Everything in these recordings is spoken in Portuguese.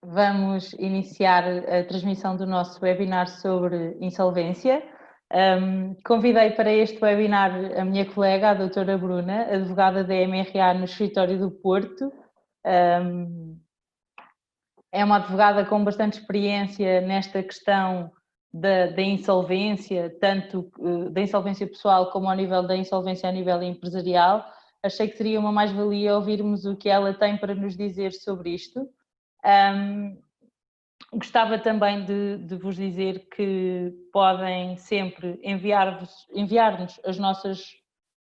Vamos iniciar a transmissão do nosso webinar sobre insolvência. Convidei para este webinar a minha colega, a doutora Bruna, advogada da MRA no escritório do Porto. É uma advogada com bastante experiência nesta questão da insolvência, tanto da insolvência pessoal como ao nível da insolvência a nível empresarial. Achei que seria uma mais-valia ouvirmos o que ela tem para nos dizer sobre isto. Gostava também de vos dizer que podem sempre enviar-nos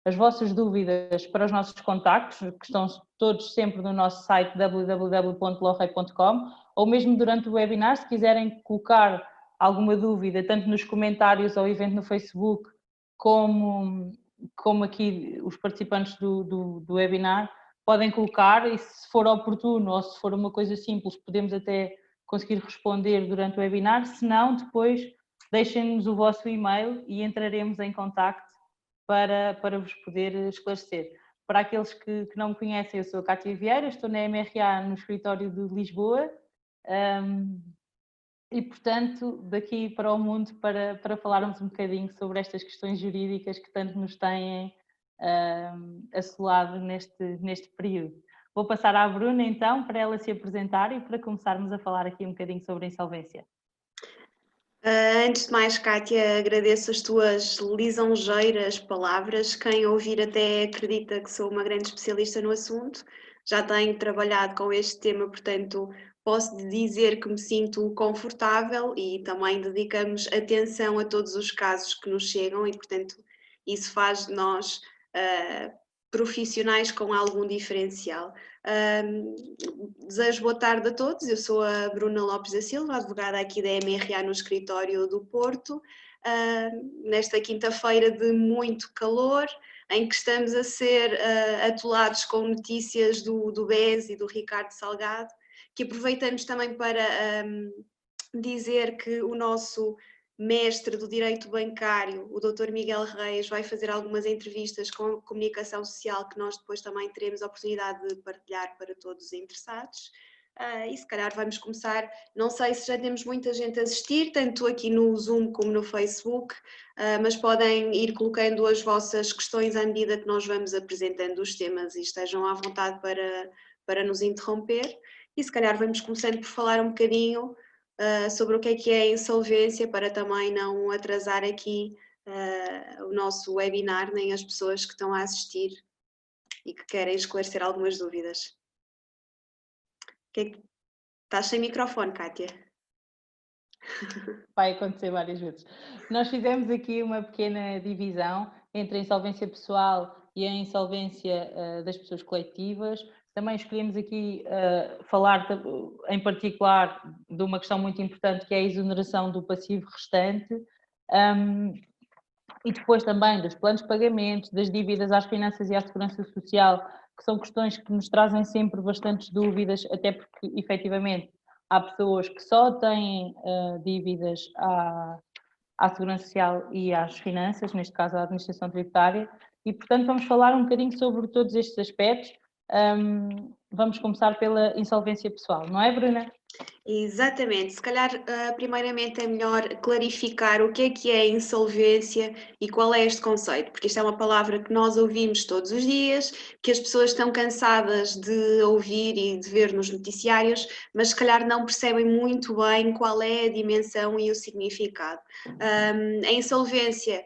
as vossas dúvidas para os nossos contactos, que estão todos sempre no nosso site www.lawrey.com, ou mesmo durante o webinar, se quiserem colocar alguma dúvida, tanto nos comentários ao evento no Facebook, como aqui os participantes do webinar, podem colocar, e se for oportuno ou se for uma coisa simples, podemos até conseguir responder durante o webinar. Se não, depois deixem-nos o vosso e-mail e entraremos em contacto para vos poder esclarecer. Para aqueles que não me conhecem, eu sou a Cátia Vieira, estou na MRA no escritório de Lisboa e, portanto, daqui para o mundo para falarmos um bocadinho sobre estas questões jurídicas que tanto nos têm assolado neste período. Vou passar à Bruna, então, para ela se apresentar e para começarmos a falar aqui um bocadinho sobre a insolvência. Antes de mais, Cátia, agradeço as tuas lisonjeiras palavras. Quem ouvir até acredita que sou uma grande especialista no assunto. Já tenho trabalhado com este tema, portanto, posso dizer que me sinto confortável e também dedicamos atenção a todos os casos que nos chegam e, portanto, isso faz de nós profissionais com algum diferencial. Desejo boa tarde a todos, eu sou a Bruna Lopes da Silva, advogada aqui da MRA no escritório do Porto, nesta quinta-feira de muito calor, em que estamos a ser atolados com notícias do BES e do Ricardo Salgado, que aproveitamos também para dizer que o nosso mestre do Direito Bancário, o Dr. Miguel Reis, vai fazer algumas entrevistas com comunicação social que nós depois também teremos a oportunidade de partilhar para todos os interessados. E se calhar vamos começar, não sei se já temos muita gente a assistir, tanto aqui no Zoom como no Facebook, mas podem ir colocando as vossas questões à medida que nós vamos apresentando os temas e estejam à vontade para nos interromper. E se calhar vamos começando por falar um bocadinho sobre o que é a insolvência, para também não atrasar aqui o nosso webinar, nem as pessoas que estão a assistir e que querem esclarecer algumas dúvidas. Estás sem microfone, Cátia. Vai acontecer várias vezes. Nós fizemos aqui uma pequena divisão entre a insolvência pessoal e a insolvência das pessoas coletivas. Também escolhemos aqui falar em particular de uma questão muito importante, que é a exoneração do passivo restante, e depois também dos planos de pagamento, das dívidas às finanças e à segurança social, que são questões que nos trazem sempre bastantes dúvidas, até porque efetivamente há pessoas que só têm dívidas à segurança social e às finanças, neste caso à administração tributária, e portanto vamos falar um bocadinho sobre todos estes aspectos. Vamos começar pela insolvência pessoal, não é, Bruna? Exatamente, se calhar primeiramente é melhor clarificar o que é insolvência e qual é este conceito, porque isto é uma palavra que nós ouvimos todos os dias, que as pessoas estão cansadas de ouvir e de ver nos noticiários, mas se calhar não percebem muito bem qual é a dimensão e o significado. A insolvência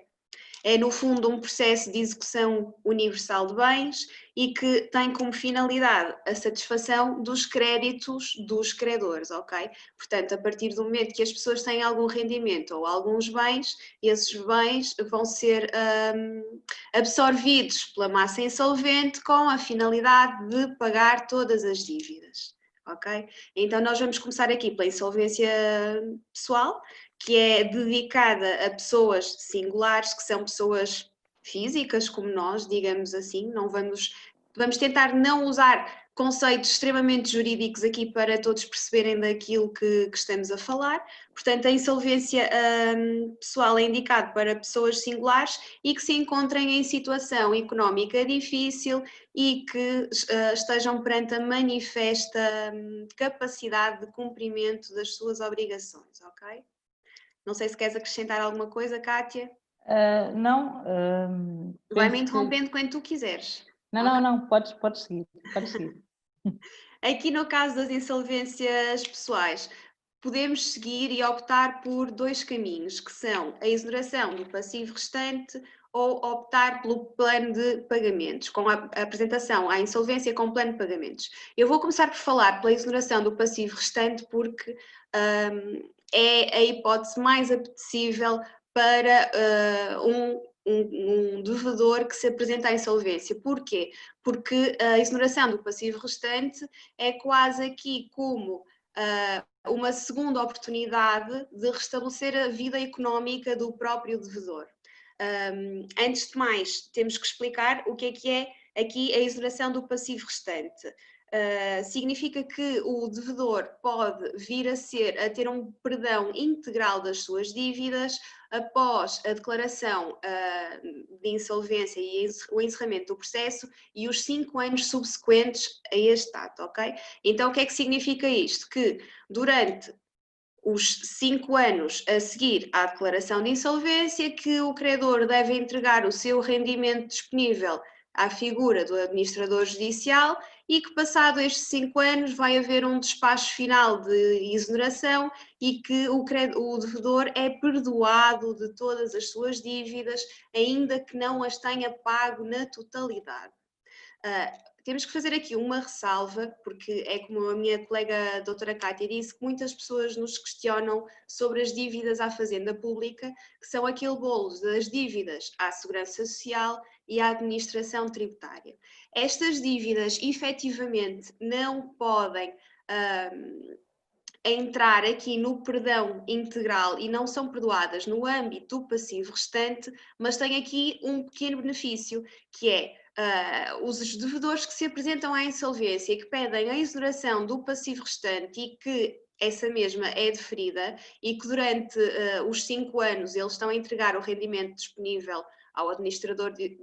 é, no fundo, um processo de execução universal de bens e que tem como finalidade a satisfação dos créditos dos credores, ok? Portanto, a partir do momento que as pessoas têm algum rendimento ou alguns bens, esses bens vão ser absorvidos pela massa insolvente com a finalidade de pagar todas as dívidas, ok? Então, nós vamos começar aqui pela insolvência pessoal, que é dedicada a pessoas singulares, que são pessoas físicas como nós, digamos assim, não vamos Vamos tentar não usar conceitos extremamente jurídicos aqui para todos perceberem daquilo que estamos a falar. Portanto, a insolvência pessoal é indicado para pessoas singulares e que se encontrem em situação económica difícil e que estejam perante a manifesta capacidade de cumprimento das suas obrigações, ok? Não sei se queres acrescentar alguma coisa, Kátia. Não. Vai-me interrompendo quando tu quiseres. Não, podes seguir. Aqui no caso das insolvências pessoais, podemos seguir e optar por dois caminhos, que são a exoneração do passivo restante ou optar pelo plano de pagamentos, com a apresentação à insolvência com plano de pagamentos. Eu vou começar por falar pela exoneração do passivo restante porque é a hipótese mais apetecível para um devedor que se apresenta à insolvência. Porquê? Porque a exoneração do passivo restante é quase aqui como uma segunda oportunidade de restabelecer a vida económica do próprio devedor. Antes de mais, temos que explicar o que é aqui a exoneração do passivo restante. Significa que o devedor pode vir a ter um perdão integral das suas dívidas após a declaração de insolvência e o encerramento do processo e os 5 anos subsequentes a este ato, ok? Então, o que é que significa isto? Que durante os 5 anos a seguir à declaração de insolvência, que o credor deve entregar o seu rendimento disponível à figura do administrador judicial e que passado estes 5 anos vai haver um despacho final de exoneração e que o devedor é perdoado de todas as suas dívidas, ainda que não as tenha pago na totalidade. Temos que fazer aqui uma ressalva, porque é como a minha colega a doutora Kátia disse, que muitas pessoas nos questionam sobre as dívidas à Fazenda Pública, que são aquele bolo das dívidas à Segurança Social e à Administração Tributária. Estas dívidas efetivamente não podem entrar aqui no perdão integral e não são perdoadas no âmbito do passivo restante, mas tem aqui um pequeno benefício, que é os devedores que se apresentam à insolvência e que pedem a exoneração do passivo restante e que essa mesma é deferida e que durante os 5 anos eles estão a entregar o rendimento disponível ao administrador de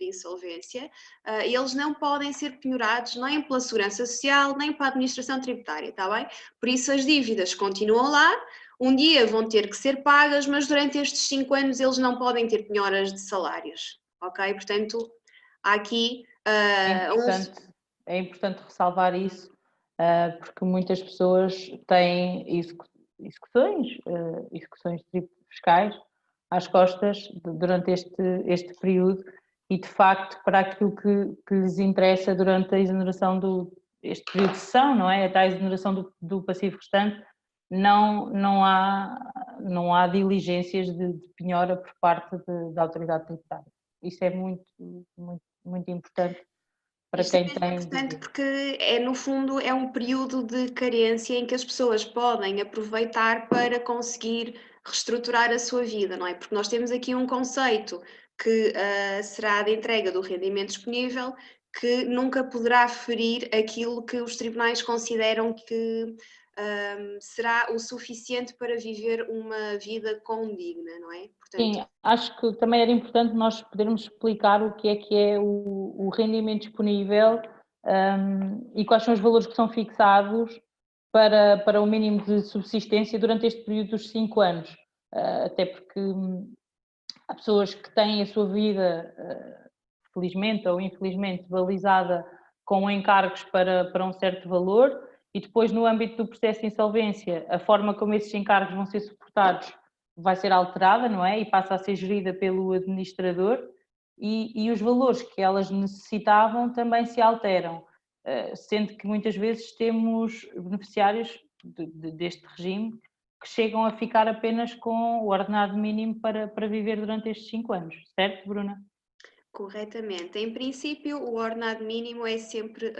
insolvência, eles não podem ser penhorados nem pela Segurança Social, nem para a Administração Tributária, está bem? Por isso as dívidas continuam lá, um dia vão ter que ser pagas, mas durante estes 5 anos eles não podem ter penhoras de salários, ok? Portanto, há aqui... É importante ressalvar isso, porque muitas pessoas têm execuções fiscais às costas durante este período e, de facto, para aquilo que lhes interessa durante a exoneração este período de sessão, não é? Até a exoneração do passivo restante, não há diligências de penhora por parte da autoridade tributária. Isso é muito, muito, muito importante para quem tem... É importante porque, no fundo, é um período de carência em que as pessoas podem aproveitar para conseguir reestruturar a sua vida, não é? Porque nós temos aqui um conceito que será de entrega do rendimento disponível que nunca poderá ferir aquilo que os tribunais consideram que será o suficiente para viver uma vida condigna, não é? Portanto, sim, acho que também era importante nós podermos explicar o que é o rendimento disponível e quais são os valores que são fixados para o mínimo de subsistência durante este período dos 5 anos. Até porque há pessoas que têm a sua vida, felizmente ou infelizmente, balizada com encargos para um certo valor e depois no âmbito do processo de insolvência, a forma como esses encargos vão ser suportados vai ser alterada, não é? E passa a ser gerida pelo administrador e os valores que elas necessitavam também se alteram, sendo que muitas vezes temos beneficiários deste regime que chegam a ficar apenas com o ordenado mínimo para viver durante estes 5 anos, certo, Bruna? Corretamente. Em princípio, o ordenado mínimo é sempre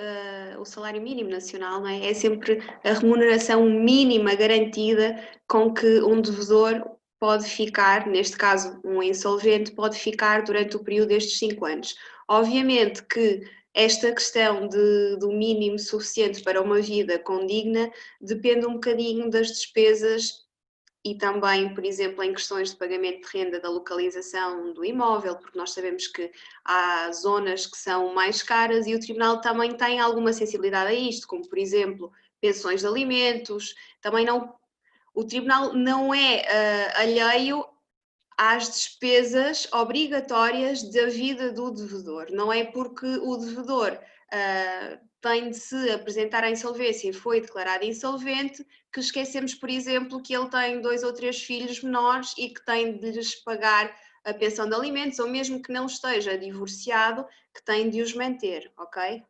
o salário mínimo nacional, não é? É sempre a remuneração mínima garantida com que um devedor pode ficar, neste caso um insolvente, pode ficar durante o período destes 5 anos. Obviamente que esta questão do mínimo suficiente para uma vida condigna depende um bocadinho das despesas e também, por exemplo, em questões de pagamento de renda da localização do imóvel, porque nós sabemos que há zonas que são mais caras e o Tribunal também tem alguma sensibilidade a isto, como por exemplo, pensões de alimentos, também não, o Tribunal não é alheio às despesas obrigatórias da vida do devedor. Não é porque o devedor tem de se apresentar à insolvência e foi declarado insolvente que esquecemos, por exemplo, que ele tem 2 ou 3 filhos menores e que tem de lhes pagar a pensão de alimentos, ou mesmo que não esteja divorciado, que tem de os manter, ok?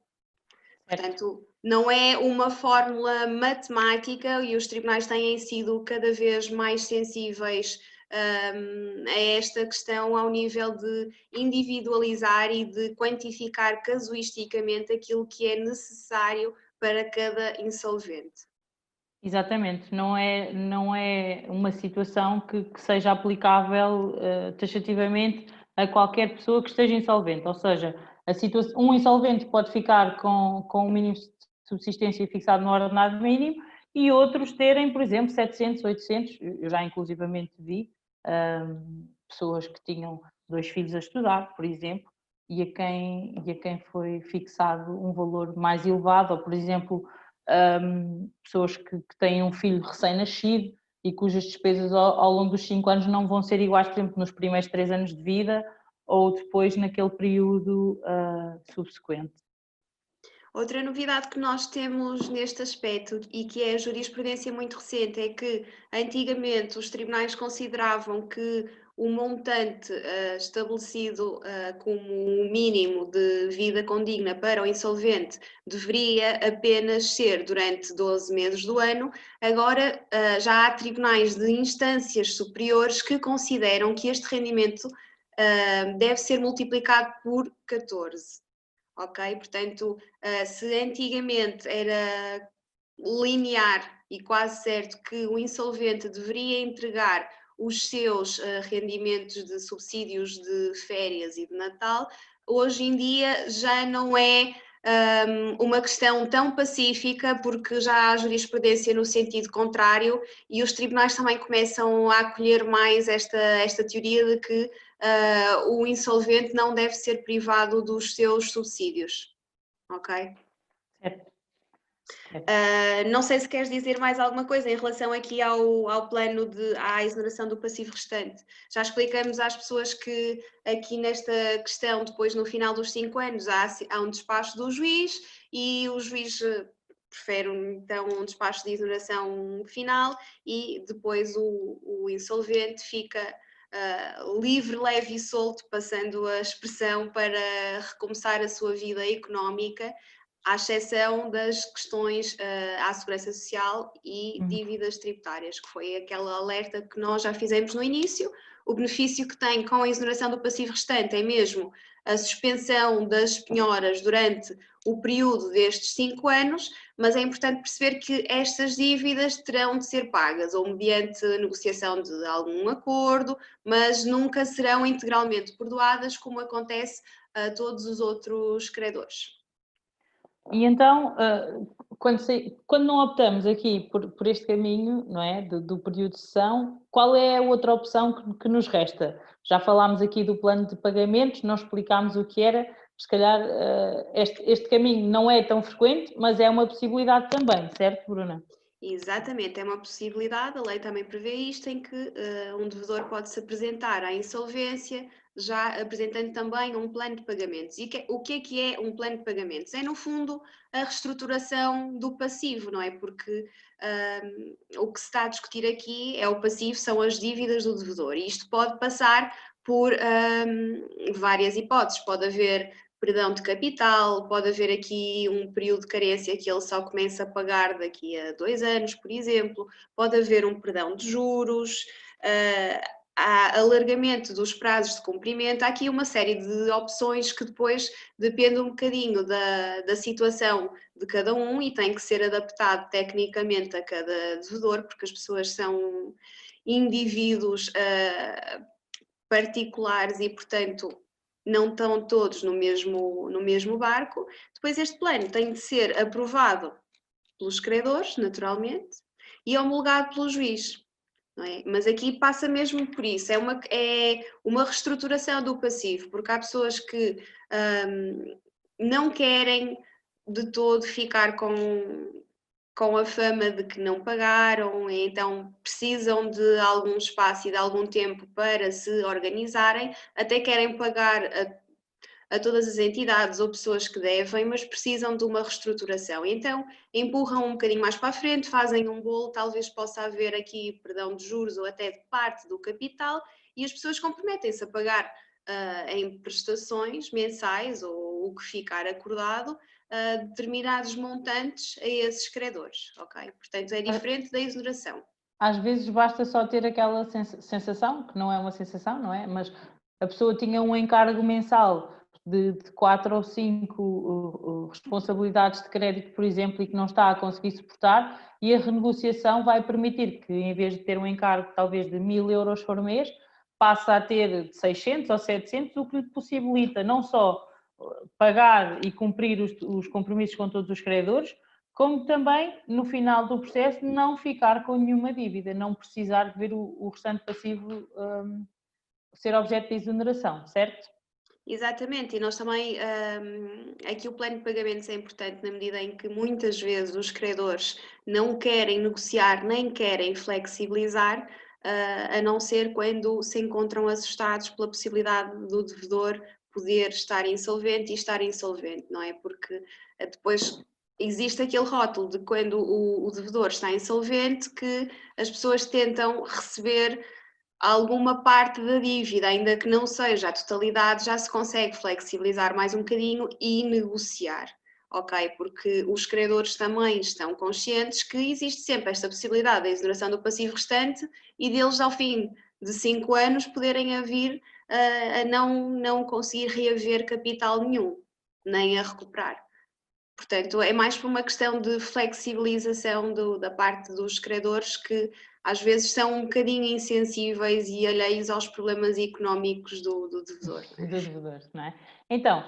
Portanto, não é uma fórmula matemática e os tribunais têm sido cada vez mais sensíveis a esta questão ao nível de individualizar e de quantificar casuisticamente aquilo que é necessário para cada insolvente. Exatamente, não é uma situação que seja aplicável taxativamente a qualquer pessoa que esteja insolvente, ou seja, um insolvente pode ficar com o mínimo de subsistência fixado no ordenado mínimo e outros terem, por exemplo, 700, 800, eu já inclusivamente vi pessoas que tinham 2 filhos a estudar, por exemplo, e a quem foi fixado um valor mais elevado, ou por exemplo, pessoas que têm um filho recém-nascido e cujas despesas ao longo dos 5 anos não vão ser iguais, por exemplo, nos primeiros 3 anos de vida ou depois naquele período subsequente. Outra novidade que nós temos neste aspecto e que é a jurisprudência muito recente é que antigamente os tribunais consideravam que o montante estabelecido como um mínimo de vida condigna para o insolvente deveria apenas ser durante 12 meses do ano. Agora já há tribunais de instâncias superiores que consideram que este rendimento deve ser multiplicado por 14. Ok? Portanto, se antigamente era linear e quase certo que o insolvente deveria entregar os seus rendimentos de subsídios de férias e de Natal, hoje em dia já não é uma questão tão pacífica, porque já há jurisprudência no sentido contrário e os tribunais também começam a acolher mais esta teoria de que o insolvente não deve ser privado dos seus subsídios. Ok? Certo. Não sei se queres dizer mais alguma coisa em relação aqui ao plano à exoneração do passivo restante. Já explicamos às pessoas que aqui nesta questão, depois no final dos 5 anos, há um despacho do juiz e o juiz prefere então um despacho de exoneração final e depois o insolvente fica livre, leve e solto, passando a expressão para recomeçar a sua vida económica, à exceção das questões à segurança social e dívidas tributárias, que foi aquele alerta que nós já fizemos no início. O benefício que tem com a exoneração do passivo restante é mesmo a suspensão das penhoras durante o período destes 5 anos, mas é importante perceber que estas dívidas terão de ser pagas, ou mediante negociação de algum acordo, mas nunca serão integralmente perdoadas, como acontece a todos os outros credores. E então, quando não optamos aqui por este caminho, não é, do período de cessão, qual é a outra opção que nos resta? Já falámos aqui do plano de pagamentos, não explicámos o que era, se calhar este caminho não é tão frequente, mas é uma possibilidade também, certo, Bruna? Exatamente, é uma possibilidade, a lei também prevê isto, em que um devedor pode se apresentar à insolvência, já apresentando também um plano de pagamentos. E o que é um plano de pagamentos? É, no fundo, a reestruturação do passivo, não é? Porque o que se está a discutir aqui é o passivo, são as dívidas do devedor, e isto pode passar por várias hipóteses. Pode haver perdão de capital, pode haver aqui um período de carência que ele só começa a pagar daqui a 2 anos, por exemplo, pode haver um perdão de juros, há alargamento dos prazos de cumprimento, há aqui uma série de opções que depois depende um bocadinho da situação de cada um e tem que ser adaptado tecnicamente a cada devedor, porque as pessoas são indivíduos particulares e, portanto, não estão todos no mesmo barco. Depois este plano tem de ser aprovado pelos credores, naturalmente, e homologado pelo juiz. Não é? Mas aqui passa mesmo por isso, é uma reestruturação do passivo, porque há pessoas que não querem de todo ficar com a fama de que não pagaram, e então precisam de algum espaço e de algum tempo para se organizarem, até querem pagar a todas as entidades ou pessoas que devem, mas precisam de uma reestruturação. Então empurram um bocadinho mais para a frente, fazem um bolo, talvez possa haver aqui perdão de juros ou até de parte do capital, e as pessoas comprometem-se a pagar em prestações mensais ou o que ficar acordado, determinados montantes a esses credores, ok? Portanto, é diferente da exoneração. Às vezes basta só ter aquela sensação, que não é uma sensação, não é? Mas a pessoa tinha um encargo mensal de 4 ou 5 responsabilidades de crédito, por exemplo, e que não está a conseguir suportar, e a renegociação vai permitir que, em vez de ter um encargo talvez de 1000 euros por mês, passe a ter 600 ou 700, o que lhe possibilita não só pagar e cumprir os compromissos com todos os credores, como também, no final do processo, não ficar com nenhuma dívida, não precisar de ver o restante passivo ser objeto de exoneração, certo? Exatamente, e nós também, aqui o plano de pagamentos é importante na medida em que muitas vezes os credores não querem negociar nem querem flexibilizar, a não ser quando se encontram assustados pela possibilidade do devedor poder estar insolvente e estar insolvente, não é? Porque depois existe aquele rótulo de quando o devedor está insolvente que as pessoas tentam receber alguma parte da dívida, ainda que não seja a totalidade, já se consegue flexibilizar mais um bocadinho e negociar, ok? Porque os credores também estão conscientes que existe sempre esta possibilidade da exoneração do passivo restante e deles, ao fim de 5 anos, poderem vir a não conseguir reaver capital nenhum, nem a recuperar. Portanto, é mais por uma questão de flexibilização da parte dos credores que às vezes são um bocadinho insensíveis e alheios aos problemas económicos do devedor. Do devedor, não é? Então,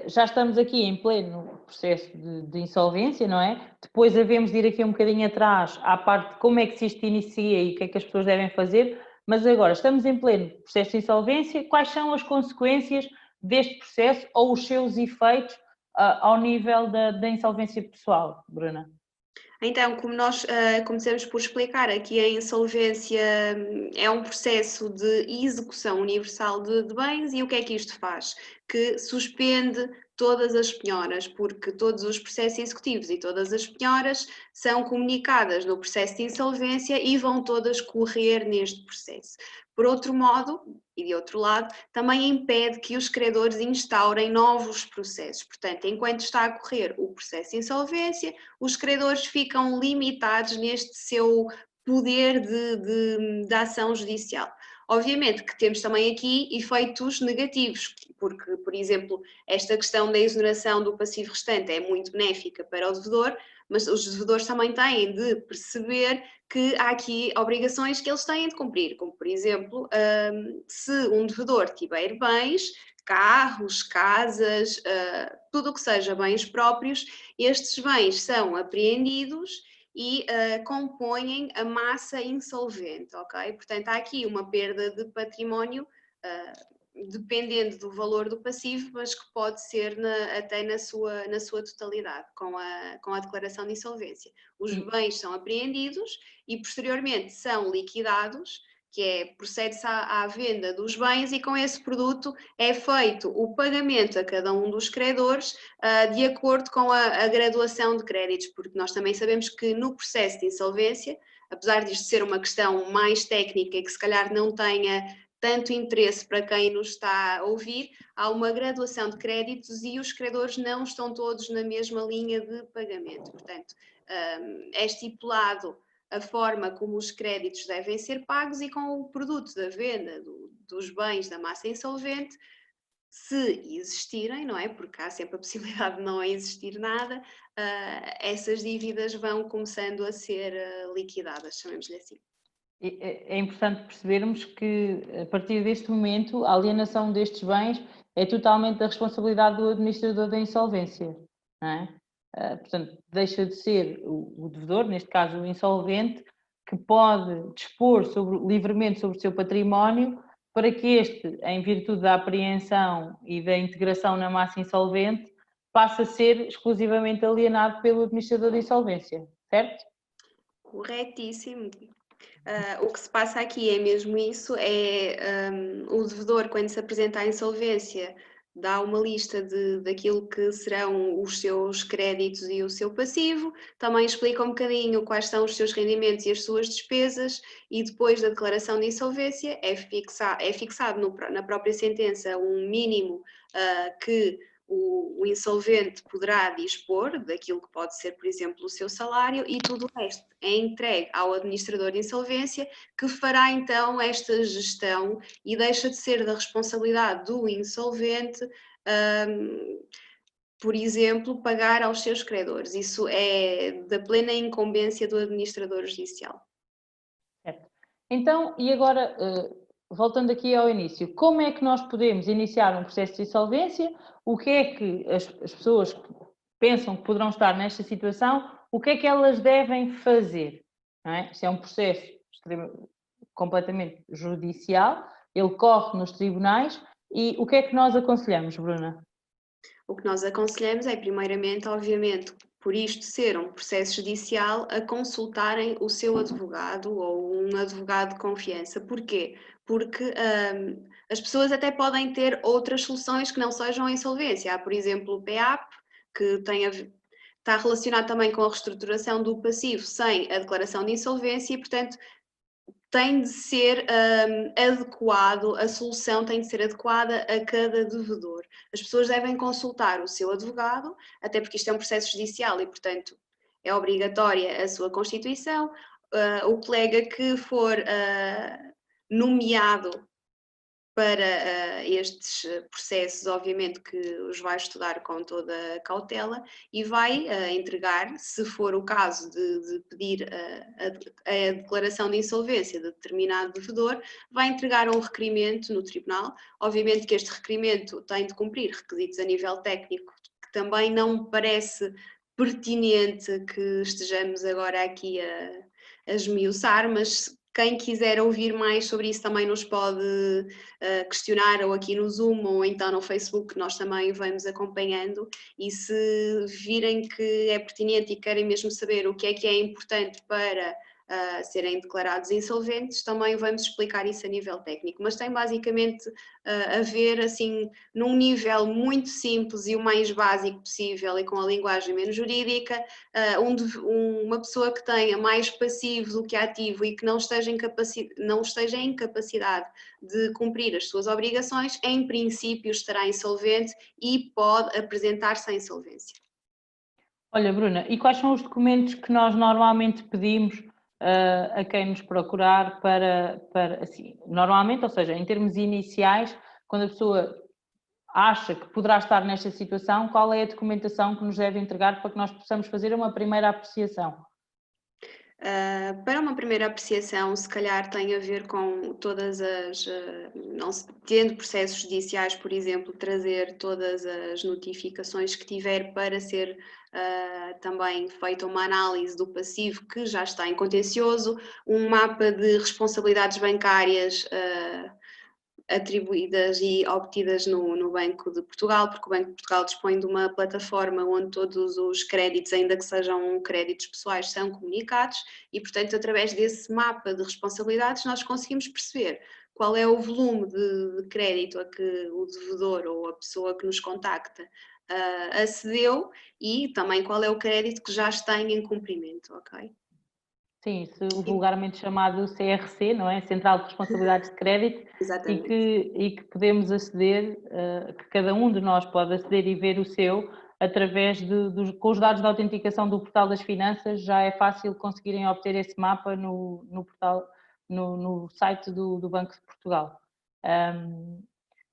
já estamos aqui em pleno processo de insolvência, não é? Depois havemos de ir aqui um bocadinho atrás à parte de como é que se isto inicia e o que é que as pessoas devem fazer, mas agora estamos em pleno processo de insolvência, quais são as consequências deste processo ou os seus efeitos ao nível da insolvência pessoal, Bruna? Então, como nós começamos por explicar, aqui a insolvência é um processo de execução universal de bens, e o que é que isto faz? Que suspende todas as penhoras, porque todos os processos executivos e todas as penhoras são comunicadas no processo de insolvência e vão todas correr neste processo. Por outro modo, e de outro lado, também impede que os credores instaurem novos processos. Portanto, enquanto está a correr o processo de insolvência, os credores ficam limitados neste seu poder de ação judicial. Obviamente que temos também aqui efeitos negativos, porque, por exemplo, esta questão da exoneração do passivo restante é muito benéfica para o devedor, mas os devedores também têm de perceber que há aqui obrigações que eles têm de cumprir, como por exemplo, se um devedor tiver bens, carros, casas, tudo o que seja bens próprios, estes bens são apreendidos e compõem a massa insolvente, ok? Portanto, há aqui uma perda de património, dependendo do valor do passivo, mas que pode ser até na sua totalidade, com a declaração de insolvência. Os bens são apreendidos e posteriormente são liquidados, procede-se à venda dos bens, e com esse produto é feito o pagamento a cada um dos credores de acordo com a graduação de créditos, porque nós também sabemos que no processo de insolvência, apesar disto ser uma questão mais técnica e que se calhar não tenha tanto interesse para quem nos está a ouvir, há uma graduação de créditos e os credores não estão todos na mesma linha de pagamento. Portanto, é estipulado a forma como os créditos devem ser pagos e com o produto da venda dos bens da massa insolvente, se existirem, não é? Porque há sempre a possibilidade de não existir nada, essas dívidas vão começando a ser liquidadas, chamemos-lhe assim. É importante percebermos que, a partir deste momento, a alienação destes bens é totalmente da responsabilidade do administrador da insolvência, não é? Portanto, deixa de ser o devedor, neste caso o insolvente, que pode dispor livremente sobre o seu património para que este, em virtude da apreensão e da integração na massa insolvente, passe a ser exclusivamente alienado pelo administrador de insolvência, certo? Corretíssimo. O que se passa aqui é mesmo isso, o devedor, quando se apresenta à insolvência, dá uma lista daquilo que serão os seus créditos e o seu passivo, também explica um bocadinho quais são os seus rendimentos e as suas despesas, e depois da declaração de insolvência é fixado na própria sentença um mínimo que o insolvente poderá dispor daquilo que pode ser, por exemplo, o seu salário, e tudo o resto é entregue ao administrador de insolvência, que fará então esta gestão e deixa de ser da responsabilidade do insolvente, por exemplo, pagar aos seus credores. Isso é da plena incumbência do administrador judicial. Certo. Então, e agora, voltando aqui ao início, como é que nós podemos iniciar um processo de insolvência? O que é que as pessoas que pensam que poderão estar nesta situação, o que é que elas devem fazer? Não é? Isto é um processo completamente judicial, ele corre nos tribunais, e o que é que nós aconselhamos, Bruna? O que nós aconselhamos é, primeiramente, obviamente, por isto ser um processo judicial, a consultarem o seu advogado ou um advogado de confiança. Porquê? Porque as pessoas até podem ter outras soluções que não sejam a insolvência. Há, por exemplo, o PEAP, que está relacionado também com a reestruturação do passivo sem a declaração de insolvência, e, portanto, tem de ser adequado, a solução tem de ser adequada a cada devedor. As pessoas devem consultar o seu advogado, até porque isto é um processo judicial e, portanto, é obrigatória a sua constituição. O colega que for nomeado para estes processos, obviamente que os vai estudar com toda a cautela e vai entregar, se for o caso de pedir a declaração de insolvência de determinado devedor, vai entregar um requerimento no tribunal. Obviamente que este requerimento tem de cumprir requisitos a nível técnico, que também não me parece pertinente que estejamos agora aqui a esmiuçar, mas quem quiser ouvir mais sobre isso também nos pode questionar, ou aqui no Zoom ou então no Facebook, nós também vamos acompanhando, e se virem que é pertinente e querem mesmo saber o que é importante para serem declarados insolventes, também vamos explicar isso a nível técnico, mas tem basicamente a ver assim num nível muito simples e o mais básico possível e com a linguagem menos jurídica, uma pessoa que tenha mais passivo do que ativo e que não esteja em capacidade de cumprir as suas obrigações, em princípio estará insolvente e pode apresentar-se à insolvência. Olha, Bruna, e quais são os documentos que nós normalmente pedimos a quem nos procurar para assim, normalmente, ou seja, em termos iniciais, quando a pessoa acha que poderá estar nesta situação, qual é a documentação que nos deve entregar para que nós possamos fazer uma primeira apreciação? Para uma primeira apreciação, se calhar tem a ver com todas as, tendo processos judiciais, por exemplo, trazer todas as notificações que tiver para ser também feita uma análise do passivo que já está em contencioso, um mapa de responsabilidades bancárias atribuídas e obtidas no Banco de Portugal, porque o Banco de Portugal dispõe de uma plataforma onde todos os créditos, ainda que sejam créditos pessoais, são comunicados, e, portanto, através desse mapa de responsabilidades nós conseguimos perceber qual é o volume de crédito a que o devedor ou a pessoa que nos contacta acedeu, e também qual é o crédito que já está em cumprimento, ok? Sim, isso vulgarmente chamado CRC, não é? Central de Responsabilidades de Crédito, Exatamente. e que podemos aceder, que cada um de nós pode aceder e ver o seu através com os dados de autenticação do Portal das Finanças. Já é fácil conseguirem obter esse mapa no portal, no site do Banco de Portugal.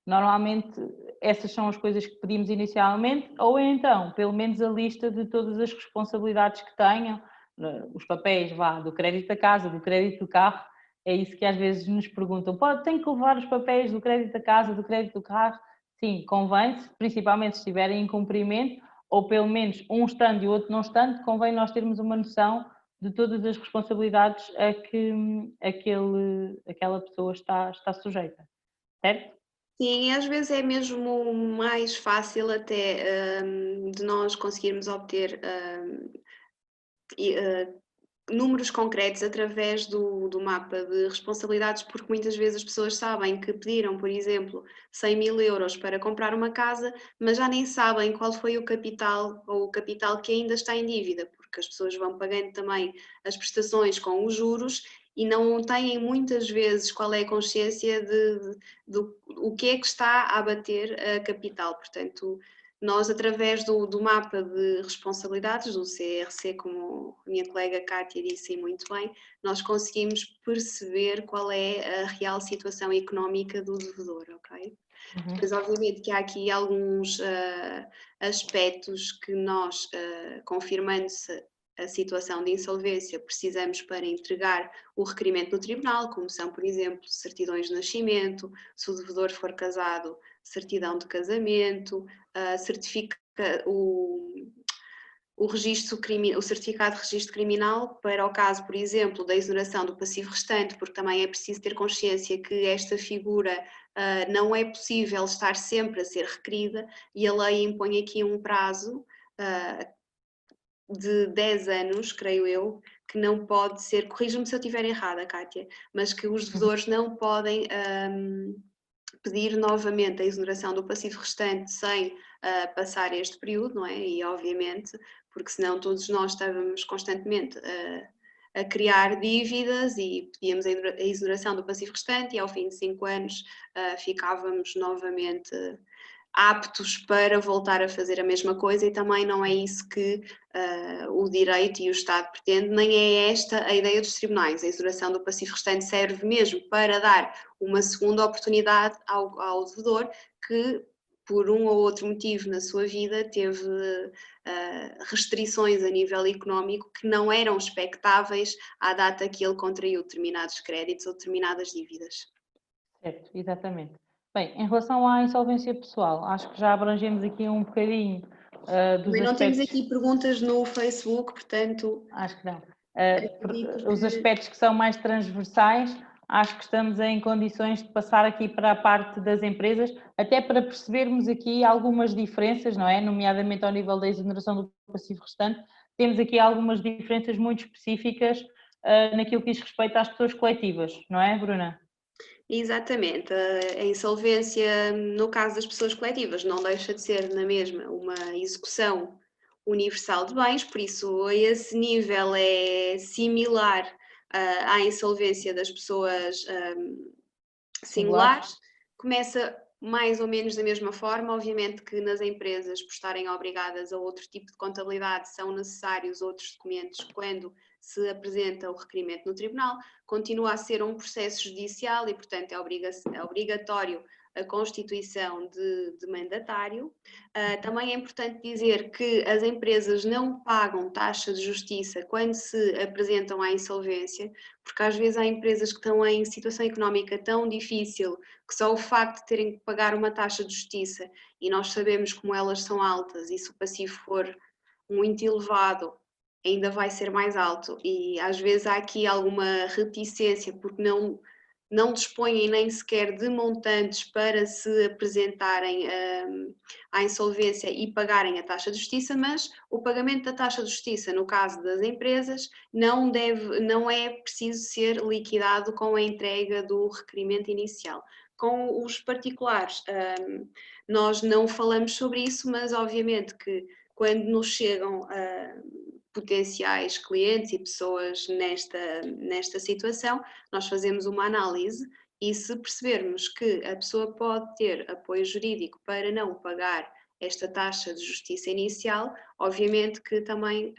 Normalmente essas são as coisas que pedimos inicialmente, ou então, pelo menos a lista de todas as responsabilidades que tenham, os papéis do crédito da casa, do crédito do carro. É isso que às vezes nos perguntam, tem que levar os papéis do crédito da casa, do crédito do carro? sim, convém, principalmente se estiverem em cumprimento, ou pelo menos um estando e o outro não estando, convém nós termos uma noção de todas as responsabilidades a que aquela pessoa está sujeita, certo? Sim, às vezes é mesmo mais fácil até de nós conseguirmos obter e, números concretos através do mapa de responsabilidades, porque muitas vezes as pessoas sabem que pediram, por exemplo, 100.000 euros para comprar uma casa, mas já nem sabem qual foi o capital ou o capital que ainda está em dívida, porque as pessoas vão pagando também as prestações com os juros e não têm muitas vezes qual é a consciência de o que é que está a abater a capital. Portanto, nós, através do mapa de responsabilidades, do CRC, como a minha colega Kátia disse muito bem, nós conseguimos perceber qual é a real situação económica do devedor, ok? Mas obviamente que há aqui alguns aspectos que nós, confirmando-se a situação de insolvência, precisamos para entregar o requerimento no tribunal, como são, por exemplo, certidões de nascimento, se o devedor for casado, certidão de casamento, certifica o certificado de registro criminal para o caso, por exemplo, da exoneração do passivo restante, porque também é preciso ter consciência que esta figura não é possível estar sempre a ser requerida e a lei impõe aqui um prazo de 10 anos, creio eu, que não pode ser, corrija-me se eu estiver errada, Kátia, mas que os devedores não podem pedir novamente a exoneração do passivo restante sem passar este período, não é? E obviamente, porque senão todos nós estávamos constantemente a criar dívidas e pedíamos a exoneração do passivo restante e ao fim de 5 anos ficávamos novamente aptos para voltar a fazer a mesma coisa e também não é isso que o direito e o Estado pretende, nem é esta a ideia dos tribunais. A exoneração do passivo restante serve mesmo para dar uma segunda oportunidade ao devedor que, por um ou outro motivo na sua vida, teve restrições a nível económico que não eram expectáveis à data que ele contraiu determinados créditos ou determinadas dívidas. Certo, exatamente. Bem, em relação à insolvência pessoal, acho que já abrangemos aqui um bocadinho dos Também não temos aspectos. aqui perguntas no Facebook, portanto. Acho que não. Acredito Os que. aspectos que são mais transversais, acho que estamos em condições de passar aqui para a parte das empresas, até para percebermos aqui algumas diferenças, não é? Nomeadamente ao nível da exoneração do passivo restante, temos aqui algumas diferenças muito específicas naquilo que diz respeito às pessoas coletivas, não é, Bruna? Exatamente, a insolvência, no caso das pessoas coletivas, não deixa de ser na mesma uma execução universal de bens, por isso a esse nível é similar à insolvência das pessoas Singulares. singulares, começa mais ou menos da mesma forma, obviamente que nas empresas, por estarem obrigadas a outro tipo de contabilidade, são necessários outros documentos quando se apresenta o requerimento no tribunal, continua a ser um processo judicial e, portanto, é obrigatório a constituição de mandatário. Também é importante dizer que as empresas não pagam taxa de justiça quando se apresentam à insolvência, porque às vezes há empresas que estão em situação económica tão difícil que só o facto de terem que pagar uma taxa de justiça, e nós sabemos como elas são altas, e se o passivo for muito elevado, ainda vai ser mais alto. E às vezes há aqui alguma reticência, porque não dispõem nem sequer de montantes para se apresentarem à insolvência e pagarem a taxa de justiça, mas o pagamento da taxa de justiça, no caso das empresas, não é preciso ser liquidado com a entrega do requerimento inicial. Com os particulares, nós não falamos sobre isso, mas obviamente que quando nos chegam potenciais clientes e pessoas nesta situação, nós fazemos uma análise e se percebermos que a pessoa pode ter apoio jurídico para não pagar esta taxa de justiça inicial, obviamente que também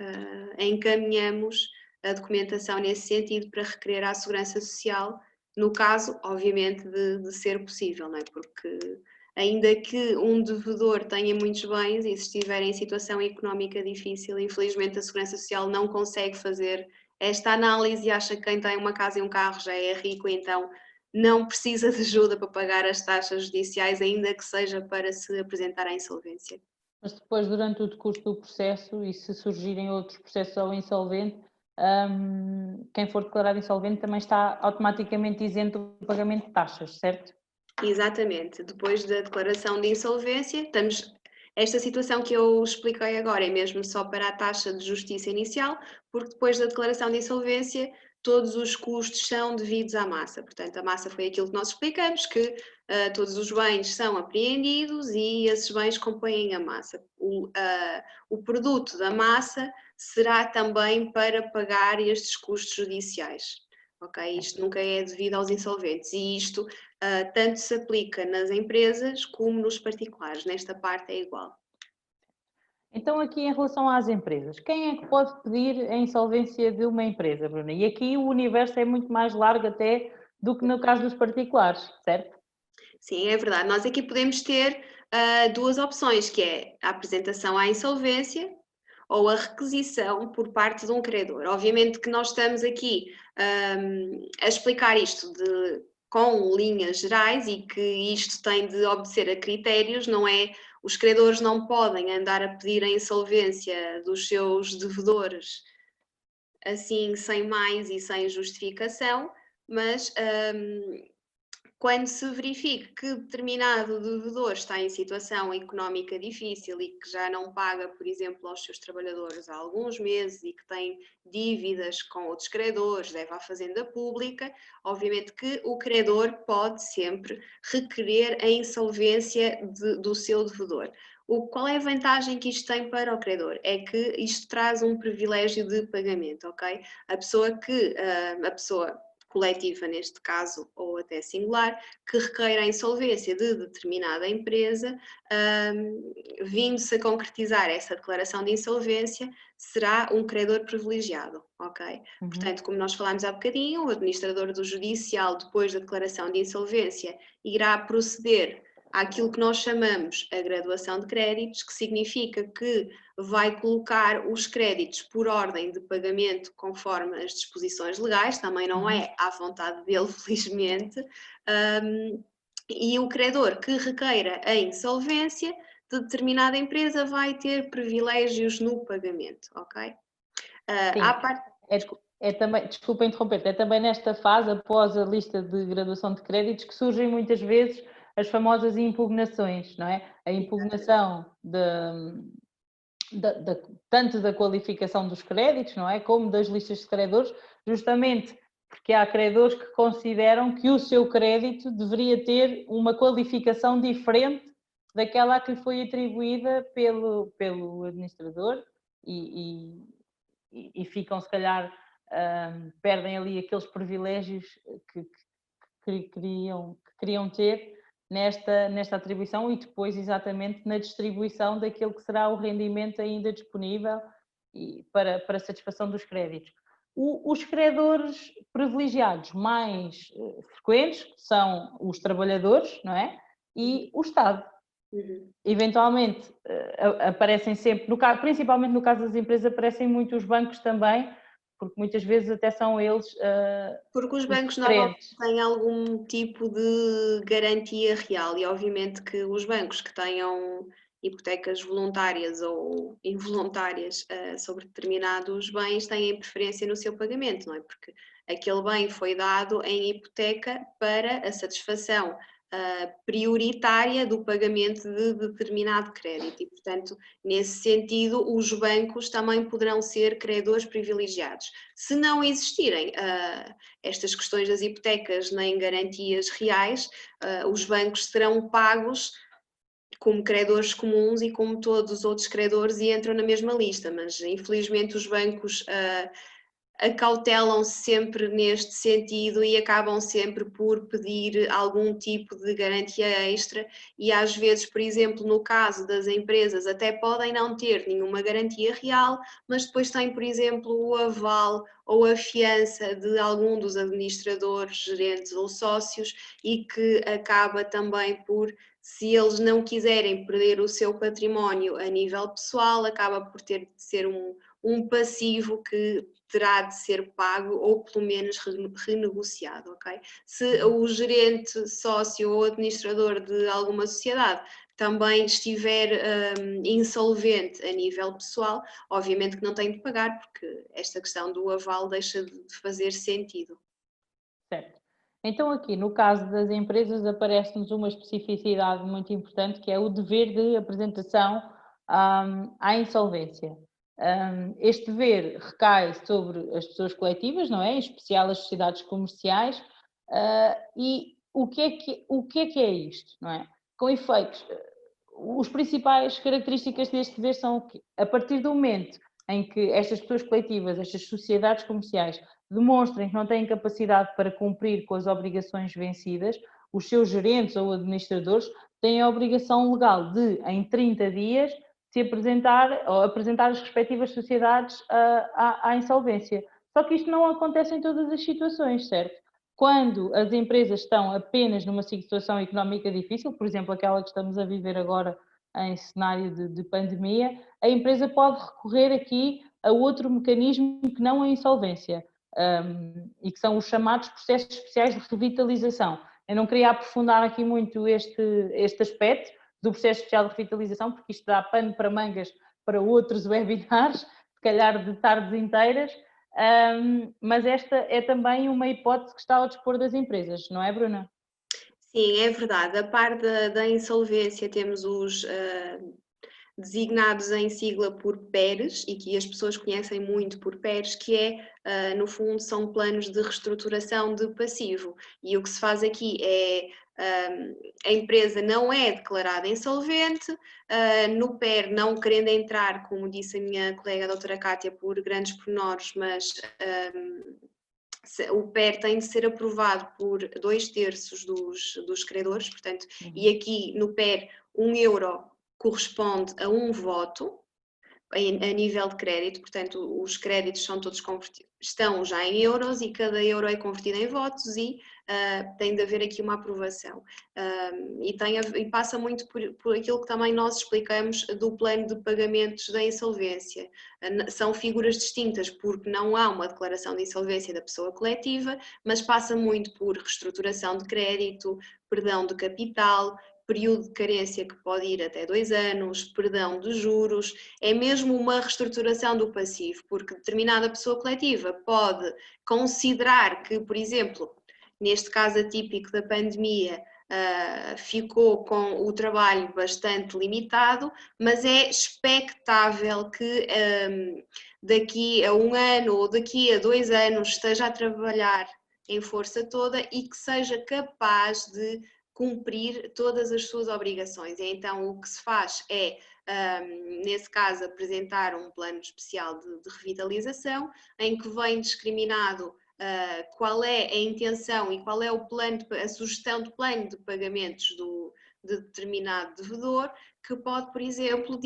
encaminhamos a documentação nesse sentido para requerer à Segurança Social, no caso, obviamente, de ser possível, não é? Porque ainda que um devedor tenha muitos bens e se estiver em situação económica difícil, infelizmente a Segurança Social não consegue fazer esta análise e acha que quem tem uma casa e um carro já é rico, então não precisa de ajuda para pagar as taxas judiciais, ainda que seja para se apresentar à insolvência. Mas depois, durante o decurso do processo, e se surgirem outros processos ao insolvente, quem for declarado insolvente também está automaticamente isento do pagamento de taxas, certo? Exatamente. Depois da declaração de insolvência, esta situação que eu expliquei agora é mesmo só para a taxa de justiça inicial, porque depois da declaração de insolvência todos os custos são devidos à massa. Portanto, a massa foi aquilo que nós explicamos, que todos os bens são apreendidos e esses bens compõem a massa. O produto da massa será também para pagar estes custos judiciais. Ok? Isto nunca é devido aos insolventes e isto tanto se aplica nas empresas como nos particulares. Nesta parte é igual. Então, aqui em relação às empresas, quem é que pode pedir a insolvência de uma empresa, Bruna? E aqui o universo é muito mais largo até do que no caso dos particulares, certo? Sim, é verdade. Nós aqui podemos ter duas opções, que é a apresentação à insolvência ou a requisição por parte de um credor. Obviamente que nós estamos aqui a explicar isto com linhas gerais e que isto tem de obedecer a critérios, não é? Os credores não podem andar a pedir a insolvência dos seus devedores assim, sem mais e sem justificação, mas quando se verifique que determinado devedor está em situação económica difícil e que já não paga, por exemplo, aos seus trabalhadores há alguns meses e que tem dívidas com outros credores, deve à Fazenda Pública, obviamente que o credor pode sempre requerer a insolvência do seu devedor. Qual é a vantagem que isto tem para o credor? É que isto traz um privilégio de pagamento, ok? A pessoa coletiva neste caso, ou até singular, que requeira a insolvência de determinada empresa, vindo-se a concretizar essa declaração de insolvência, será um credor privilegiado, ok? Portanto, como nós falámos há bocadinho, o administrador do judicial, depois da declaração de insolvência, irá proceder àquilo que nós chamamos a graduação de créditos, que significa que vai colocar os créditos por ordem de pagamento conforme as disposições legais, também não é à vontade dele, felizmente, e o credor que requeira a insolvência de determinada empresa vai ter privilégios no pagamento, ok? É também, desculpa interromper, é também nesta fase, após a lista de graduação de créditos, que surgem muitas vezes as famosas impugnações, não é? A impugnação tanto da qualificação dos créditos, não é? Como das listas de credores, justamente porque há credores que consideram que o seu crédito deveria ter uma qualificação diferente daquela que lhe foi atribuída pelo administrador e ficam, se calhar, perdem ali aqueles privilégios que queriam ter nesta atribuição e depois exatamente na distribuição daquilo que será o rendimento ainda disponível para satisfação dos créditos. Os credores privilegiados mais frequentes são os trabalhadores, não é? E o Estado. Eventualmente aparecem sempre, principalmente no caso das empresas, aparecem muito os bancos também, porque muitas vezes até são eles porque os bancos normalmente têm algum tipo de garantia real e obviamente que os bancos que tenham hipotecas voluntárias ou involuntárias sobre determinados bens têm preferência no seu pagamento, não é? Porque aquele bem foi dado em hipoteca para a satisfação prioritária do pagamento de determinado crédito e, portanto, nesse sentido, os bancos também poderão ser credores privilegiados. Se não existirem estas questões das hipotecas nem garantias reais, os bancos serão pagos como credores comuns e como todos os outros credores e entram na mesma lista, mas infelizmente os bancos acautelam-se sempre neste sentido e acabam sempre por pedir algum tipo de garantia extra e às vezes, por exemplo, no caso das empresas até podem não ter nenhuma garantia real, mas depois têm, por exemplo, o aval ou a fiança de algum dos administradores, gerentes ou sócios e que acaba também por Se eles não quiserem perder o seu património a nível pessoal, acaba por ter de ser um passivo que terá de ser pago ou pelo menos renegociado, ok? Se o gerente, sócio ou administrador de alguma sociedade também estiver insolvente a nível pessoal, obviamente que não tem de pagar, porque esta questão do aval deixa de fazer sentido. Certo. Então aqui, no caso das empresas, aparece-nos uma especificidade muito importante, que é o dever de apresentação à insolvência. Este dever recai sobre as pessoas coletivas, não é? Em especial as sociedades comerciais. E o que é isto, não é? Com efeitos, os principais características deste dever são que, a partir do momento em que estas pessoas coletivas, estas sociedades comerciais, demonstrem que não têm capacidade para cumprir com as obrigações vencidas, os seus gerentes ou administradores têm a obrigação legal de, em 30 dias, se apresentar ou apresentar as respectivas sociedades à insolvência. Só que isto não acontece em todas as situações, certo? Quando as empresas estão apenas numa situação económica difícil, por exemplo, aquela que estamos a viver agora em cenário de pandemia, a empresa pode recorrer aqui a outro mecanismo que não a insolvência, e que são os chamados processos especiais de revitalização. Eu não queria aprofundar aqui muito este aspecto do processo especial de revitalização, porque isto dá pano para mangas para outros webinars, se calhar de tardes inteiras, mas esta é também uma hipótese que está ao dispor das empresas, não é, Bruna? Sim, é verdade. A par da insolvência temos os designados em sigla por PERs, e que as pessoas conhecem muito por PERs, que é, no fundo, são planos de reestruturação de passivo. E o que se faz aqui é, a empresa não é declarada insolvente, no PER não querendo entrar, como disse a minha colega a doutora Cátia, por grandes pormenores, mas o PER tem de ser aprovado por 2/3 dos credores, portanto, e aqui no PER 1 euro corresponde a um voto a nível de crédito, portanto os créditos são todos estão já em euros e cada euro é convertido em votos e tem de haver aqui uma aprovação. E passa muito por aquilo que também nós explicamos do plano de pagamentos da insolvência. São figuras distintas porque não há uma declaração de insolvência da pessoa coletiva, mas passa muito por reestruturação de crédito, perdão de capital, período de carência que pode ir até 2 anos, perdão de juros, é mesmo uma reestruturação do passivo, porque determinada pessoa coletiva pode considerar que, por exemplo, neste caso atípico da pandemia, ficou com o trabalho bastante limitado, mas é expectável que daqui a 1 ano ou daqui a 2 anos esteja a trabalhar em força toda e que seja capaz de cumprir todas as suas obrigações. E então o que se faz é, nesse caso, apresentar um plano especial de revitalização, em que vem discriminado qual é a intenção e qual é o plano, a sugestão de plano de pagamentos de determinado devedor, que pode, por exemplo,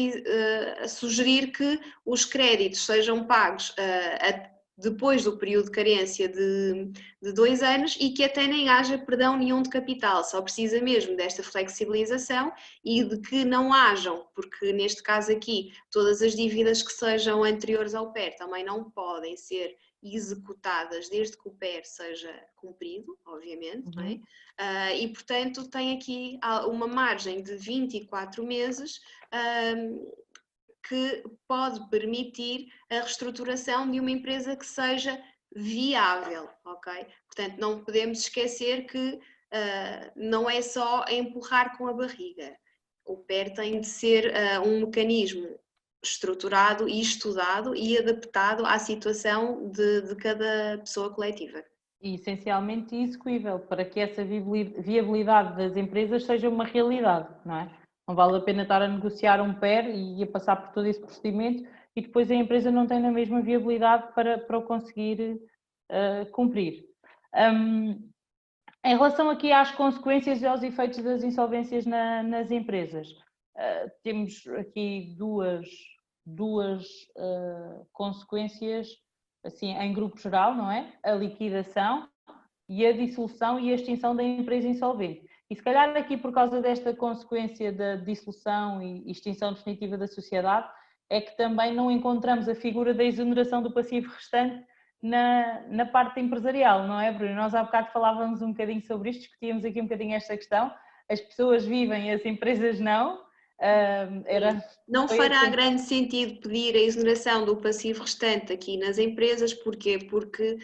sugerir que os créditos sejam pagos depois do período de carência de 2 anos e que até nem haja perdão nenhum de capital, só precisa mesmo desta flexibilização e de que não hajam, porque neste caso aqui todas as dívidas que sejam anteriores ao PER também não podem ser executadas desde que o PER seja cumprido, obviamente, não é? E portanto tem aqui uma margem de 24 meses que pode permitir a reestruturação de uma empresa que seja viável, ok? Portanto, não podemos esquecer que não é só empurrar com a barriga. O PER tem de ser um mecanismo estruturado e estudado e adaptado à situação de cada pessoa coletiva. E essencialmente execuível, para que essa viabilidade das empresas seja uma realidade, não é? Não vale a pena estar a negociar um PER e a passar por todo esse procedimento e depois a empresa não tem a mesma viabilidade para o conseguir cumprir. Em relação aqui às consequências e aos efeitos das insolvências nas empresas, temos aqui duas consequências, assim, em grupo geral, não é? A liquidação e a dissolução e a extinção da empresa insolvente. E se calhar aqui por causa desta consequência da dissolução e extinção definitiva da sociedade, é que também não encontramos a figura da exoneração do passivo restante na parte empresarial, não é, Bruno? Nós há bocado falávamos um bocadinho sobre isto, discutíamos aqui um bocadinho esta questão, as pessoas vivem, as empresas não. Não fará grande sentido pedir a exoneração do passivo restante aqui nas empresas, porquê? Porque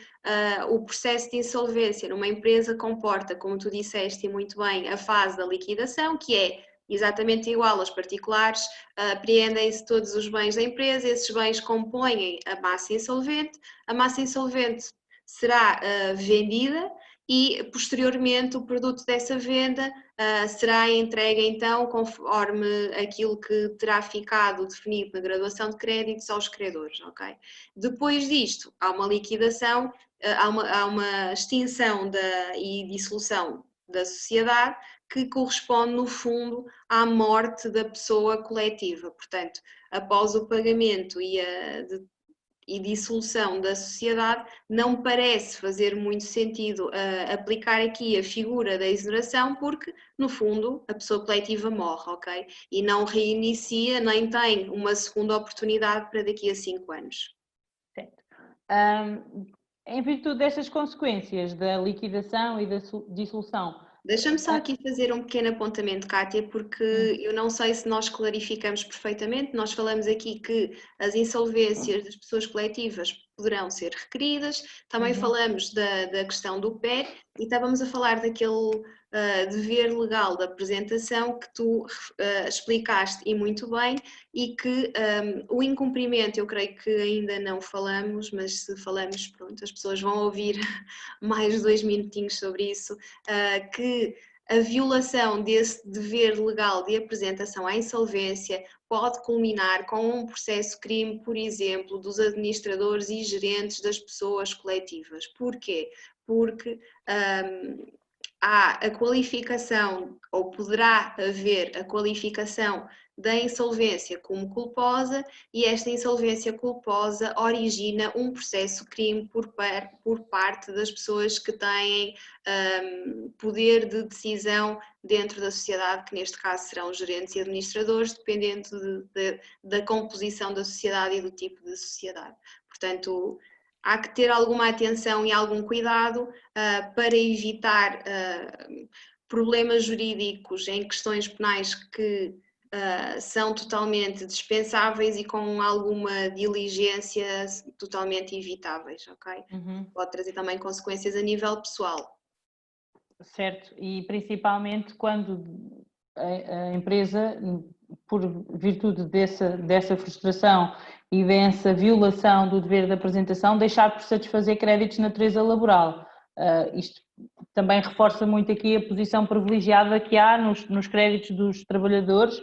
o processo de insolvência numa empresa comporta, como tu disseste e muito bem, a fase da liquidação, que é exatamente igual aos particulares, apreendem-se todos os bens da empresa, esses bens compõem a massa insolvente será vendida e posteriormente o produto dessa venda será entregue então conforme aquilo que terá ficado definido na graduação de créditos aos credores, ok? Depois disto há uma liquidação, há uma extinção e dissolução da sociedade que corresponde no fundo à morte da pessoa coletiva, portanto após o pagamento e dissolução da sociedade, não me parece fazer muito sentido aplicar aqui a figura da exoneração, porque, no fundo, a pessoa coletiva morre, ok? E não reinicia, nem tem uma segunda oportunidade para daqui a 5 anos. Certo. Em virtude destas consequências da liquidação e da dissolução. Deixa-me só aqui fazer um pequeno apontamento, Kátia, porque eu não sei se nós clarificamos perfeitamente. Nós falamos aqui que as insolvências das pessoas coletivas poderão ser requeridas, também falamos da questão do PER e estávamos a falar daquele dever legal da apresentação que tu explicaste e muito bem, e que o incumprimento, eu creio que ainda não falamos, mas se falamos, pronto, as pessoas vão ouvir mais 2 minutinhos sobre isso, que a violação desse dever legal de apresentação à insolvência pode culminar com um processo crime, por exemplo, dos administradores e gerentes das pessoas coletivas. Porquê? Porque há a qualificação, ou poderá haver a qualificação da insolvência como culposa, e esta insolvência culposa origina um processo crime por parte das pessoas que têm poder de decisão dentro da sociedade, que neste caso serão gerentes e administradores, dependendo da composição da sociedade e do tipo de sociedade. Portanto, há que ter alguma atenção e algum cuidado para evitar problemas jurídicos em questões penais que são totalmente dispensáveis e com alguma diligência totalmente evitáveis, ok? Pode trazer também consequências a nível pessoal. Certo, e principalmente quando a empresa, por virtude dessa frustração e dessa violação do dever de apresentação, deixar por satisfazer créditos de natureza laboral. Isto também reforça muito aqui a posição privilegiada que há nos créditos dos trabalhadores,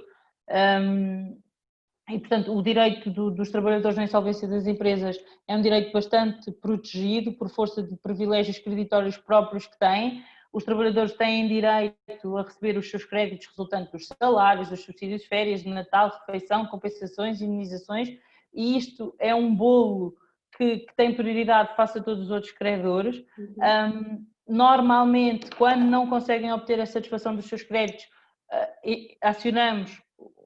e portanto o direito dos trabalhadores na insolvência das empresas é um direito bastante protegido por força de privilégios creditórios próprios que têm. Os trabalhadores têm direito a receber os seus créditos resultantes dos salários, dos subsídios de férias, de Natal, refeição, compensações, indenizações, e isto é um bolo que tem prioridade face a todos os outros credores. Normalmente, quando não conseguem obter a satisfação dos seus créditos, acionamos,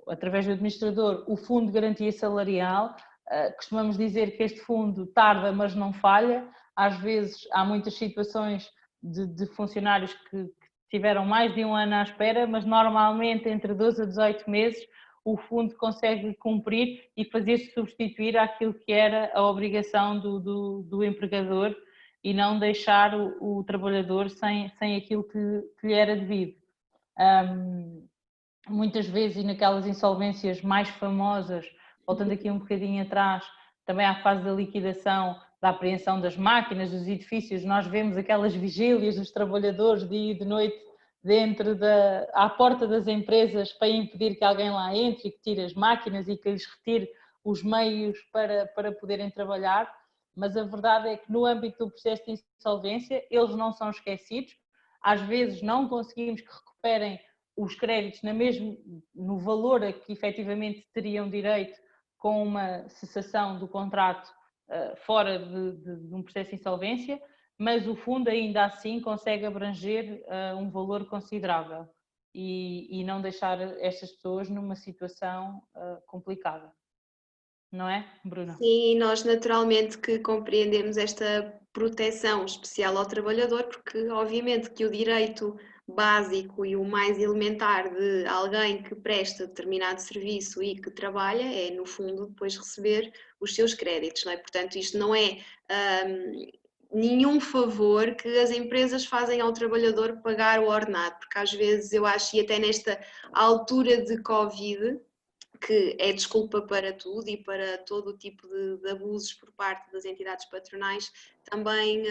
através do administrador, o Fundo de Garantia Salarial. Costumamos dizer que este fundo tarda, mas não falha. Às vezes há muitas situações de funcionários que tiveram mais de 1 ano à espera, mas normalmente entre 12 a 18 meses o fundo consegue cumprir e fazer-se substituir aquilo que era a obrigação do empregador e não deixar o trabalhador sem aquilo que lhe era devido. Muitas vezes, e naquelas insolvências mais famosas, voltando aqui um bocadinho atrás, também à fase da liquidação, da apreensão das máquinas, dos edifícios, nós vemos aquelas vigílias dos trabalhadores dia e de noite à porta das empresas para impedir que alguém lá entre e que tire as máquinas e que lhes retire os meios para poderem trabalhar, mas a verdade é que no âmbito do processo de insolvência eles não são esquecidos, às vezes não conseguimos que recuperem os créditos no valor a que efetivamente teriam direito com uma cessação do contrato fora de um processo de insolvência, mas o fundo ainda assim consegue abranger um valor considerável e não deixar estas pessoas numa situação complicada. Não é, Bruna? Sim, nós naturalmente que compreendemos esta proteção especial ao trabalhador, porque obviamente que o direito básico e o mais elementar de alguém que presta determinado serviço e que trabalha é, no fundo, depois receber os seus créditos, não é? Portanto, isto não é nenhum favor que as empresas fazem ao trabalhador pagar o ordenado, porque às vezes eu acho, e até nesta altura de Covid, que é desculpa para tudo e para todo o tipo de abusos por parte das entidades patronais, também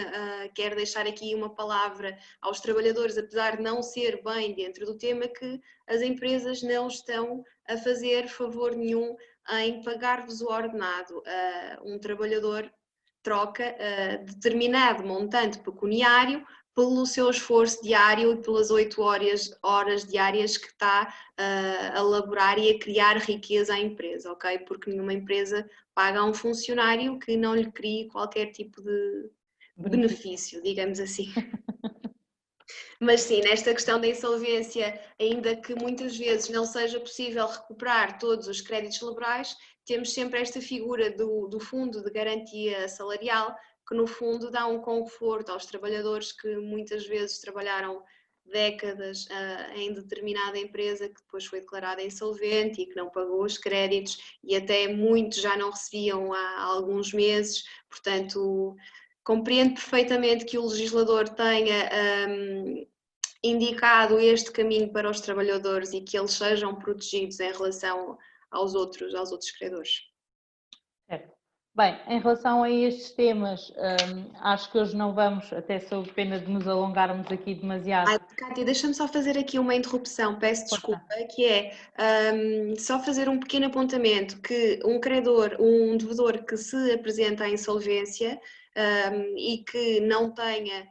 quero deixar aqui uma palavra aos trabalhadores, apesar de não ser bem dentro do tema, que as empresas não estão a fazer favor nenhum em pagar-vos o ordenado. Um trabalhador troca determinado montante pecuniário pelo seu esforço diário e pelas 8 horas diárias que está a laborar e a criar riqueza à empresa, ok? Porque nenhuma empresa paga a um funcionário que não lhe crie qualquer tipo de benefício, digamos assim. Mas sim, nesta questão da insolvência, ainda que muitas vezes não seja possível recuperar todos os créditos laborais, temos sempre esta figura do fundo de garantia salarial, que no fundo dá um conforto aos trabalhadores que muitas vezes trabalharam décadas em determinada empresa que depois foi declarada insolvente e que não pagou os créditos e até muitos já não recebiam há alguns meses, portanto compreendo perfeitamente que o legislador tenha indicado este caminho para os trabalhadores e que eles sejam protegidos em relação aos outros credores. Certo. Bem, em relação a estes temas, acho que hoje não vamos, até sob pena de nos alongarmos aqui demasiado. Cátia, deixa-me só fazer aqui uma interrupção, peço desculpa, que é só fazer um pequeno apontamento, que um credor, um devedor que se apresenta à insolvência e que não tenha...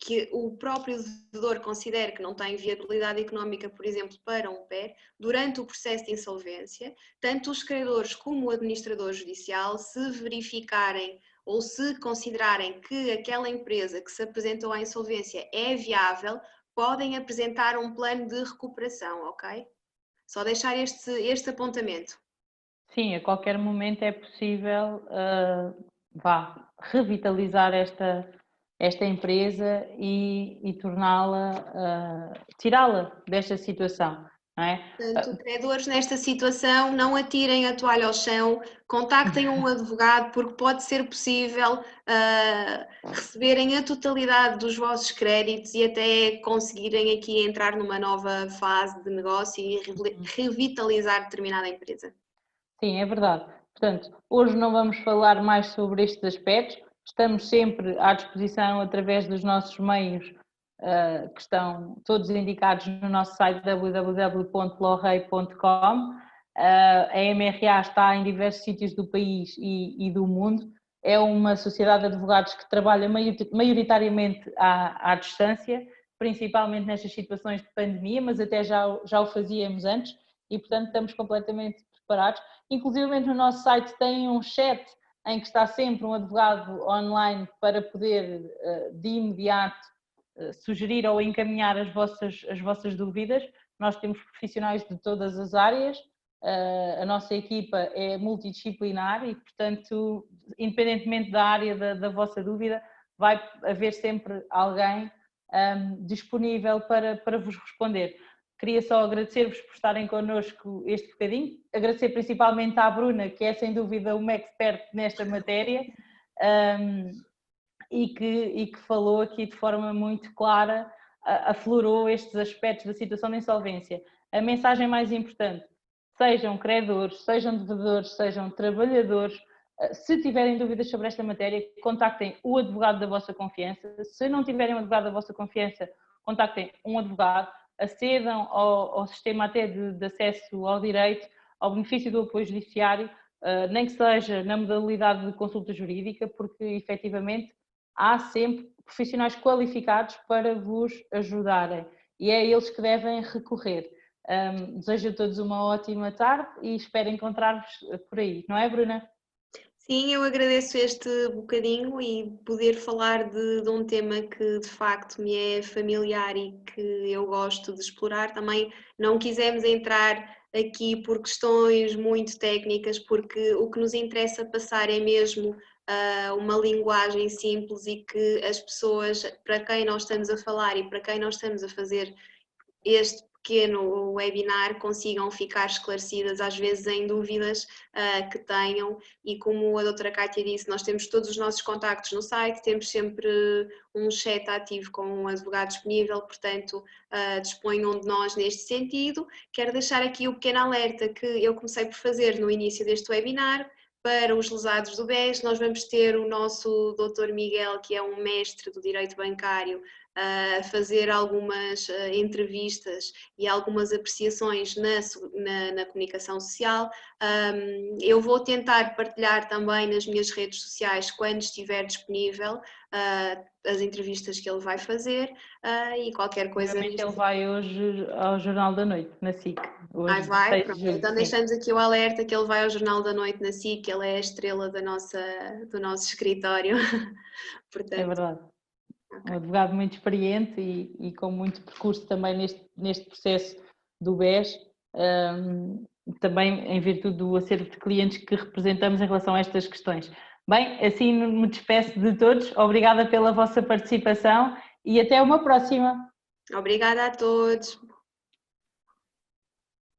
que o próprio devedor considere que não tem viabilidade económica, por exemplo, para um PER, durante o processo de insolvência, tanto os credores como o administrador judicial, se verificarem ou se considerarem que aquela empresa que se apresentou à insolvência é viável, podem apresentar um plano de recuperação, ok? Só deixar este apontamento. Sim, a qualquer momento é possível revitalizar esta empresa e torná-la, tirá-la desta situação, não é? Portanto, credores nesta situação, não atirem a toalha ao chão, contactem um advogado porque pode ser possível receberem a totalidade dos vossos créditos e até conseguirem aqui entrar numa nova fase de negócio e revitalizar determinada empresa. Sim, é verdade. Portanto, hoje não vamos falar mais sobre estes aspectos, estamos sempre à disposição através dos nossos meios que estão todos indicados no nosso site www.lorrei.com. A MRA está em diversos sítios do país e do mundo. É uma sociedade de advogados que trabalha maioritariamente à distância, principalmente nestas situações de pandemia, mas até já o fazíamos antes e, portanto, estamos completamente preparados. Inclusive no nosso site tem um chat em que está sempre um advogado online para poder de imediato sugerir ou encaminhar as vossas dúvidas. Nós temos profissionais de todas as áreas, a nossa equipa é multidisciplinar e, portanto, independentemente da área da vossa dúvida, vai haver sempre alguém disponível para vos responder. Queria só agradecer-vos por estarem connosco este bocadinho, agradecer principalmente à Bruna, que é sem dúvida uma expert nesta matéria e que falou aqui de forma muito clara, aflorou estes aspectos da situação de insolvência. A mensagem mais importante, sejam credores, sejam devedores, sejam trabalhadores, se tiverem dúvidas sobre esta matéria, contactem o advogado da vossa confiança, se não tiverem um advogado da vossa confiança, contactem um advogado, acedam ao sistema até de acesso ao direito, ao benefício do apoio judiciário, nem que seja na modalidade de consulta jurídica, porque efetivamente há sempre profissionais qualificados para vos ajudarem e é a eles que devem recorrer. Desejo a todos uma ótima tarde e espero encontrar-vos por aí, não é, Bruna? Sim, eu agradeço este bocadinho e poder falar de um tema que de facto me é familiar e que eu gosto de explorar. Também não quisemos entrar aqui por questões muito técnicas, porque o que nos interessa passar é mesmo uma linguagem simples e que as pessoas para quem nós estamos a falar e para quem nós estamos a fazer este pequeno webinar consigam ficar esclarecidas, às vezes em dúvidas que tenham, e como a doutora Cátia disse, nós temos todos os nossos contactos no site, temos sempre um chat ativo com um advogado disponível, portanto disponham de nós neste sentido. Quero deixar aqui o pequeno alerta que eu comecei por fazer no início deste webinar. Para os lesados do BES, nós vamos ter o nosso Dr. Miguel, que é um mestre do direito bancário, a fazer algumas entrevistas e algumas apreciações na comunicação social. Eu vou tentar partilhar também nas minhas redes sociais, quando estiver disponível, as entrevistas que ele vai fazer e qualquer coisa. Ele vai hoje ao Jornal da Noite, na SIC. Hoje, vai, pronto. Julho, Então deixamos aqui o alerta que ele vai ao Jornal da Noite na SIC, ele é a estrela do nosso escritório. Portanto, é verdade. okay. Um advogado muito experiente e com muito percurso também neste processo do BES, também em virtude do acervo de clientes que representamos em relação a estas questões. Bem, assim me despeço de todos, obrigada pela vossa participação e até uma próxima. Obrigada a todos.